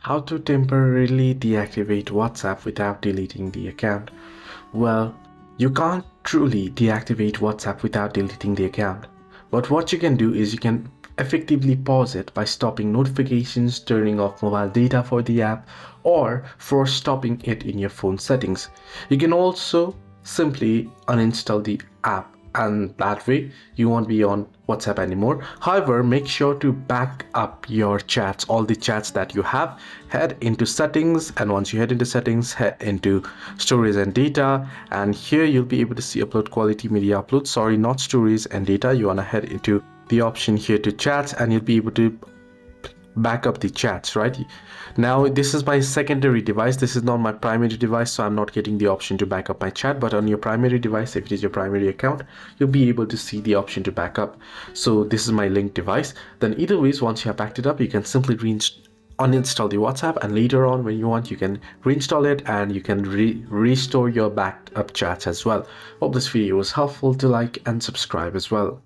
How to temporarily deactivate WhatsApp without deleting the account? Well, you can't truly deactivate WhatsApp without deleting the account. But what you can do is you can effectively pause it by stopping notifications, turning off mobile data for the app, or for stopping it in your phone settings. You can also simply uninstall the app, and that way you won't be on WhatsApp anymore. However, make sure to back up your chats, all the chats that you have. Head into settings, and once you head into settings, head into storage and data, and here you'll be able to see upload quality media upload. Sorry, not stories and data. You want to head into the option here to chats, and you'll be able to back up the chats. Right now, this is my secondary device, this is not my primary device, so I'm not getting the option to back up my chat. But on your primary device, if it is your primary account, you'll be able to see the option to back up. So this is my linked device. Then either ways, once you have backed it up, you can simply uninstall the WhatsApp, and later on when you want, you can reinstall it, and you can restore your backed up chats as well. Hope this video was helpful. To like and subscribe as well.